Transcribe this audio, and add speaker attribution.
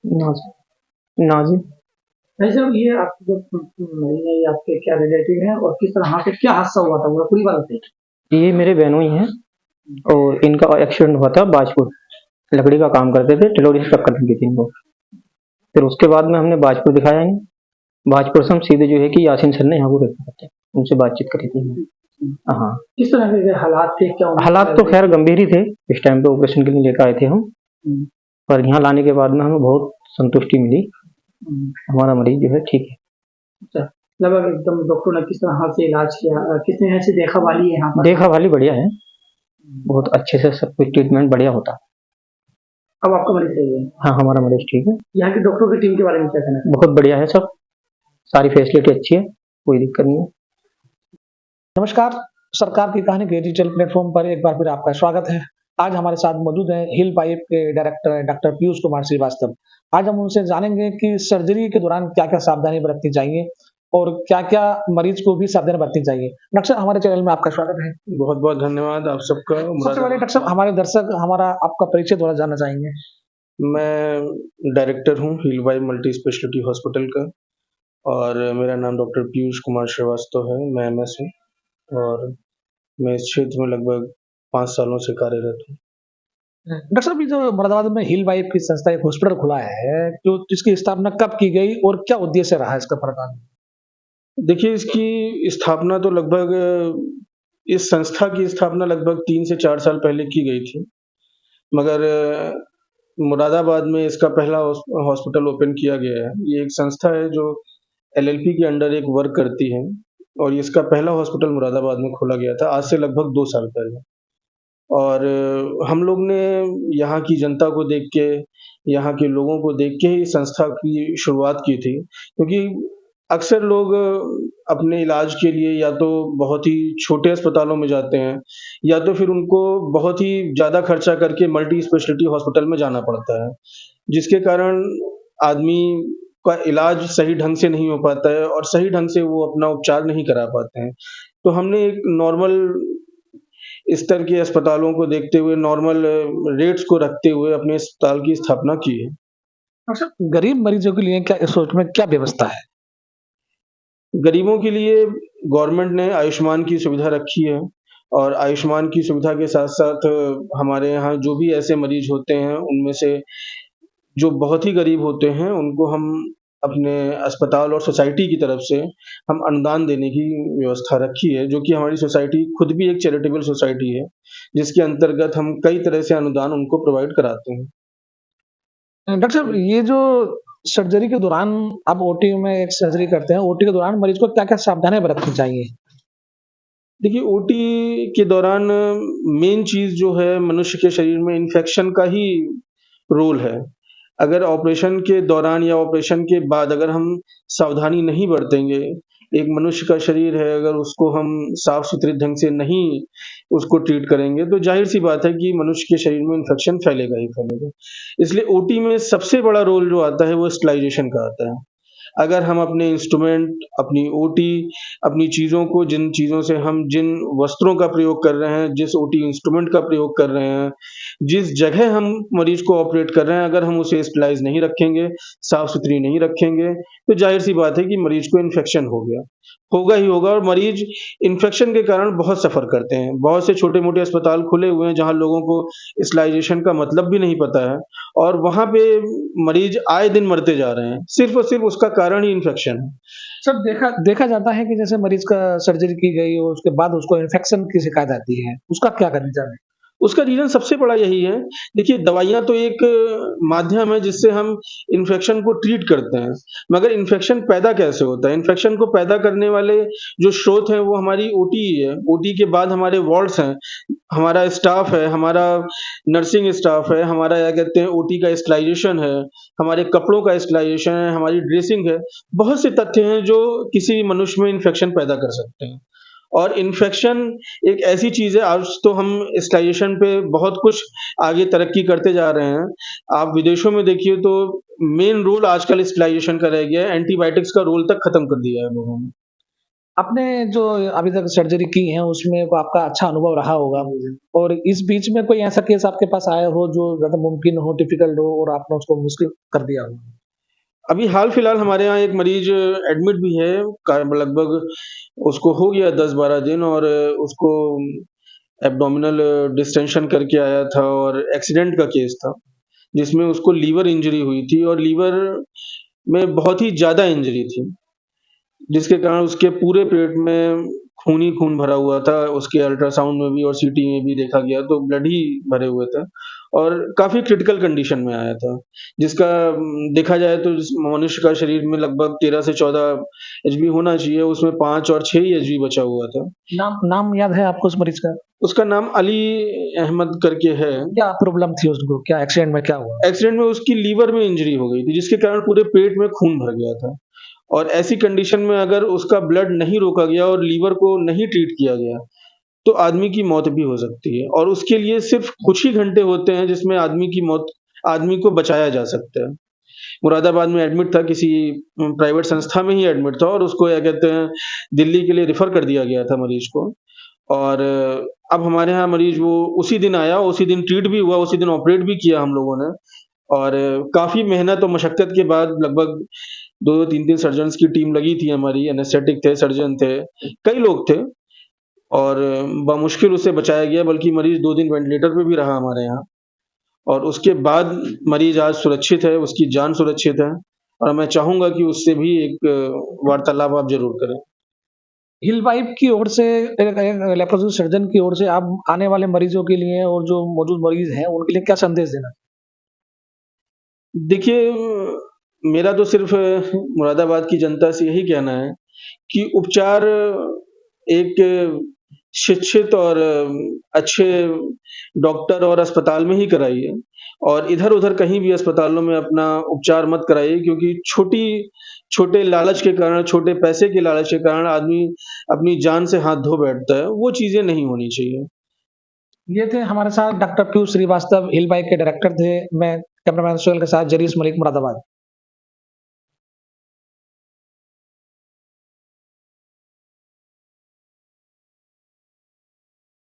Speaker 1: ना जी, ना जी।
Speaker 2: भाई साहब, ये आपकी जो मरी है, ये आपके क्या रिलेटिव हैं और किस तरह पे क्या हादसा हुआ था, वो पूरी बात बताइए।
Speaker 1: ये मेरे बहनोई हैं और इनका एक्सीडेंट हुआ था बाजपुर। लकड़ी का काम करते थे, टिलोरी से टक्कर लगी थी इनको। फिर उसके बाद में हमने बाजपुर दिखाया इन्हें। बाजपुर से हम सीधे जो है कि यासीन सर ने यहाँ को रेफर करते, उनसे बातचीत करी थी हमने। हाँ,
Speaker 2: किस तरह के हालात थे, क्या उम्मीद
Speaker 1: हालात तो खैर गंभीर ही थे। इस टाइम पे ऑपरेशन के लिए लेकर आए थे हम,
Speaker 2: हम्म,
Speaker 1: पर यहाँ लाने के बाद में हमें बहुत संतुष्टि मिली। हमारा मरीज जो है ठीक है।
Speaker 2: अच्छा, लगभग एकदम डॉक्टर ने किस तरह से इलाज किया, किस तरह से देखा वाली है यहाँ पर?
Speaker 1: देखा भाली बढ़िया है, बहुत अच्छे से सब कुछ ट्रीटमेंट बढ़िया होता है।
Speaker 2: अब आपका मरीज सही है?
Speaker 1: हाँ, हमारा मरीज ठीक है।
Speaker 2: यहाँ की डॉक्टरों की टीम के बारे में क्या कहना है?
Speaker 1: बहुत बढ़िया है सब, सारी फैसिलिटी अच्छी है, कोई दिक्कत नहीं है।
Speaker 3: नमस्कार, सरकार की कहानी के डिजिटल प्लेटफॉर्म पर एक बार फिर आपका स्वागत है। आज हमारे साथ मौजूद हैं हिल पाइप के डायरेक्टर हैं डॉक्टर पीयूष कुमार श्रीवास्तव। आज हम उनसे जानेंगे कि सर्जरी के दौरान क्या-क्या सावधानी बरतनी चाहिए और क्या-क्या मरीज को भी सावधानी बरतनी चाहिए। डॉक्टर साहब, हमारे चैनल में आपका स्वागत है।
Speaker 4: बहुत बहुत धन्यवाद आप सबका।
Speaker 3: सबसे पहले डॉक्टर साहब, हमारे दर्शक हमारा आपका परिचय थोड़ा जानना चाहेंगे।
Speaker 4: मैं डायरेक्टर हूँ heal pipe multi speciality hospital का और मेरा नाम डॉक्टर पीयूष कुमार श्रीवास्तव है। मैं एमएस हूँ और मैं इस क्षेत्र में लगभग 5 सालों से कार्यरत हूँ।
Speaker 3: डॉक्टर साहब, ये जो मुरादाबाद में हिल पाइप की संस्था एक हॉस्पिटल खुला है, तो इसकी स्थापना कब की गई और क्या उद्देश्य रहा इसका प्रदान?
Speaker 4: देखिए, इसकी स्थापना तो लगभग इस संस्था की स्थापना लगभग 3 से 4 साल पहले की गई थी, मगर मुरादाबाद में इसका पहला हॉस्पिटल ओपन किया गया है। ये एक संस्था है जो एलएलपी के अंडर एक वर्क करती है और इसका पहला हॉस्पिटल मुरादाबाद में खोला गया था आज से लगभग 2 साल पहले। और हम लोग ने यहाँ की जनता को देख के, यहाँ के लोगों को देख के ही संस्था की शुरुआत की थी, क्योंकि अक्सर लोग अपने इलाज के लिए या तो बहुत ही छोटे अस्पतालों में जाते हैं या तो फिर उनको बहुत ही ज़्यादा खर्चा करके मल्टी स्पेशलिटी हॉस्पिटल में जाना पड़ता है, जिसके कारण आदमी का इलाज सही ढंग से नहीं हो पाता है और सही ढंग से वो अपना उपचार नहीं करा पाते हैं। तो हमने एक नॉर्मल स्तर के अस्पतालों को देखते हुए, नॉर्मल रेट्स को रखते हुए अपने अस्पताल की स्थापना की है।
Speaker 3: डॉक्टर साहब, गरीब मरीजों के लिए क्या इस हॉस्पिटल में क्या व्यवस्था है?
Speaker 4: गरीबों के लिए गवर्नमेंट ने आयुष्मान की सुविधा रखी है और आयुष्मान की सुविधा के साथ-साथ हमारे यहाँ जो भी ऐसे मरीज होते हैं, उनमें से जो बहुत ही गरीब होते हैं, उनको हम अपने अस्पताल और सोसाइटी की तरफ से हम अनुदान देने की व्यवस्था रखी है, जो कि हमारी सोसाइटी खुद भी एक चैरिटेबल सोसाइटी है, जिसके अंतर्गत हम कई तरह से अनुदान उनको प्रोवाइड कराते हैं।
Speaker 3: डॉक्टर साहब, ये जो सर्जरी के दौरान आप ओटी में एक सर्जरी करते हैं, ओटी के दौरान मरीज को क्या-क्या सावधानियाँ बरतनी चाहिए?
Speaker 4: देखिए, ओटी के दौरान मेन चीज़ जो है मनुष्य के शरीर में इन्फेक्शन का ही रोल है। अगर ऑपरेशन के दौरान या ऑपरेशन के बाद अगर हम सावधानी नहीं बरतेंगे, एक मनुष्य का शरीर है, अगर उसको हम साफ-सुथरे ढंग से नहीं उसको ट्रीट करेंगे, तो ज़ाहिर-सी बात है कि मनुष्य के शरीर में इन्फेक्शन फैलेगा ही फैलेगा। इसलिए ओटी में सबसे बड़ा रोल जो आता है, वो स्टरलाइज़ेशन का आता है। अगर हम अपने इंस्ट्रूमेंट, अपनी ओटी, अपनी चीज़ों को जिन चीज़ों से हम जिन वस्त्रों का प्रयोग कर रहे हैं, जिस ओटी इंस्ट्रूमेंट का प्रयोग कर रहे हैं, जिस जगह हम मरीज़ को ऑपरेट कर रहे हैं, अगर हम उसे स्टरलाइज़ नहीं रखेंगे, साफ-सुथरी नहीं रखेंगे, तो ज़ाहिर-सी बात है कि मरीज़ को इन्फेक्शन हो गया। होगा ही होगा और मरीज़ इन्फेक्शन के कारण बहुत सफ़र करते हैं। बहुत से छोटे-मोटे अस्पताल खुले हुए हैं, जहाँ लोगों को स्टरलाइज़ेशन का मतलब भी नहीं पता है और वहाँ पे मरीज़ आए दिन मरते जा रहे हैं, सिर्फ़ और सिर्फ़ उसका कारण ही इन्फेक्शन है।
Speaker 3: सर, देखा देखा जाता है कि जैसे मरीज का सर्जरी की गई और उसके बाद उसको इन्फेक्शन की शिकायत आती है, उसका क्या रीज़न है?
Speaker 4: उसका रीज़न सबसे बड़ा यही है, देखिए दवाइयाँ तो एक माध्यम है जिससे हम इन्फेक्शन को ट्रीट करते हैं, मगर इन्फेक्शन पैदा कैसे होता है? इन्फेक्शन को पैदा करने वाले जो स्रोत हैं वो हमारी ओटी ही है। ओटी के बाद हमारे वार्ड्स हैं, हमारा स्टाफ है, हमारा नर्सिंग स्टाफ है, हमारा क्या कहते हैं ओटी का स्टरलाइज़ेशन है, हमारे कपड़ों का स्टरलाइज़ेशन है, हमारी ड्रेसिंग है। बहुत से तथ्य हैं जो किसी मनुष्य में इन्फेक्शन पैदा कर सकते हैं। और इन्फेक्शन एक ऐसी चीज़ है, आज तो हम स्टरलाइज़ेशन पे बहुत कुछ आगे तरक्की करते जा रहे हैं। आप विदेशों में देखिए तो मेन रोल आजकल स्टरलाइज़ेशन का रह गया है, एंटीबायोटिक्स का रोल तक खत्म कर दिया है लोगों ने।
Speaker 3: आपने जो अभी तक सर्जरी की है उसमें आपका अच्छा अनुभव रहा होगा, और इस बीच में कोई ऐसा केस आपके पास आया हो जो ज्यादा मुमकिन हो, डिफिकल्ट हो और आपने उसको मुश्किल कर दिया हो?
Speaker 4: अभी हाल फिलहाल हमारे यहाँ एक मरीज एडमिट भी है, लगभग उसको हो गया 10-12 दिन, और उसको एब्डोमिनल डिस्टेंशन करके आया था, और एक्सीडेंट का केस था जिसमें उसको लीवर इंजरी हुई थी, और लीवर में बहुत ही ज़्यादा इंजरी थी, जिसके कारण उसके पूरे पेट में खून ही खून भरा हुआ था। उसके अल्ट्रासाउंड में भी और सीटी में भी देखा गया तो ब्लड ही भरे हुए थे, और काफ़ी क्रिटिकल कंडीशन में आया था, जिसका देखा जाए तो मनुष्य का शरीर में लगभग 13 से 14 एचबी होना चाहिए, उसमें 5 और 6 ही एचबी बचा हुआ था।
Speaker 3: नाम नाम याद है आपको उस मरीज का?
Speaker 4: उसका नाम अली अहमद करके है।
Speaker 3: क्या प्रॉब्लम थी उसको, क्या एक्सीडेंट में क्या हुआ?
Speaker 4: एक्सीडेंट में उसकी लीवर में इंजरी हो गई थी, जिसके कारण पूरे पेट में खून भर गया था, और ऐसी कंडीशन में अगर उसका ब्लड नहीं रोका गया और लीवर को नहीं ट्रीट किया गया तो आदमी की मौत भी हो सकती है, और उसके लिए सिर्फ कुछ ही घंटे होते हैं जिसमें आदमी को बचाया जा सकता है। मुरादाबाद में एडमिट था, किसी प्राइवेट संस्था में ही एडमिट था, और उसको क्या कहते हैं, दिल्ली के लिए रेफर कर दिया गया था मरीज को, और अब हमारे यहाँ मरीज वो उसी दिन आया, उसी दिन ट्रीट भी हुआ, उसी दिन ऑपरेट भी किया हम लोगों ने, और काफ़ी मेहनत और मशक्कत के बाद लगभग 2-2 3-3 सर्जन्स की टीम लगी थी हमारी, एनेस्थेटिक थे, सर्जन थे, कई लोग थे, और बमुश्किल उसे बचाया गया, बल्कि मरीज 2 दिन वेंटिलेटर पे भी रहा हमारे यहाँ, और उसके बाद मरीज आज सुरक्षित है, उसकी जान सुरक्षित है, और मैं चाहूँगा कि उससे भी एक वार्तालाप आप ज़रूर करें।
Speaker 3: हिल पाइप की ओर से, एक लेप्रोसी सर्जन की ओर से आप आने वाले मरीजों के लिए और जो मौजूद मरीज हैं उनके लिए क्या संदेश देना?
Speaker 4: देखिए, मेरा तो सिर्फ मुरादाबाद की जनता से यही कहना है कि उपचार एक शिक्षित और अच्छे डॉक्टर और अस्पताल में ही कराइए, और इधर-उधर कहीं भी अस्पतालों में अपना उपचार मत कराइए, क्योंकि छोटे लालच के कारण, छोटे पैसे के लालच के कारण आदमी अपनी जान से हाथ धो बैठता है, वो चीज़ें नहीं होनी चाहिए।
Speaker 3: ये थे हमारे साथ डॉक्टर पीयूष श्रीवास्तव, हिल पाइप के डायरेक्टर थे। मैं कैमरामैन सोहेल के साथ जरीस मलिक, मुरादाबाद।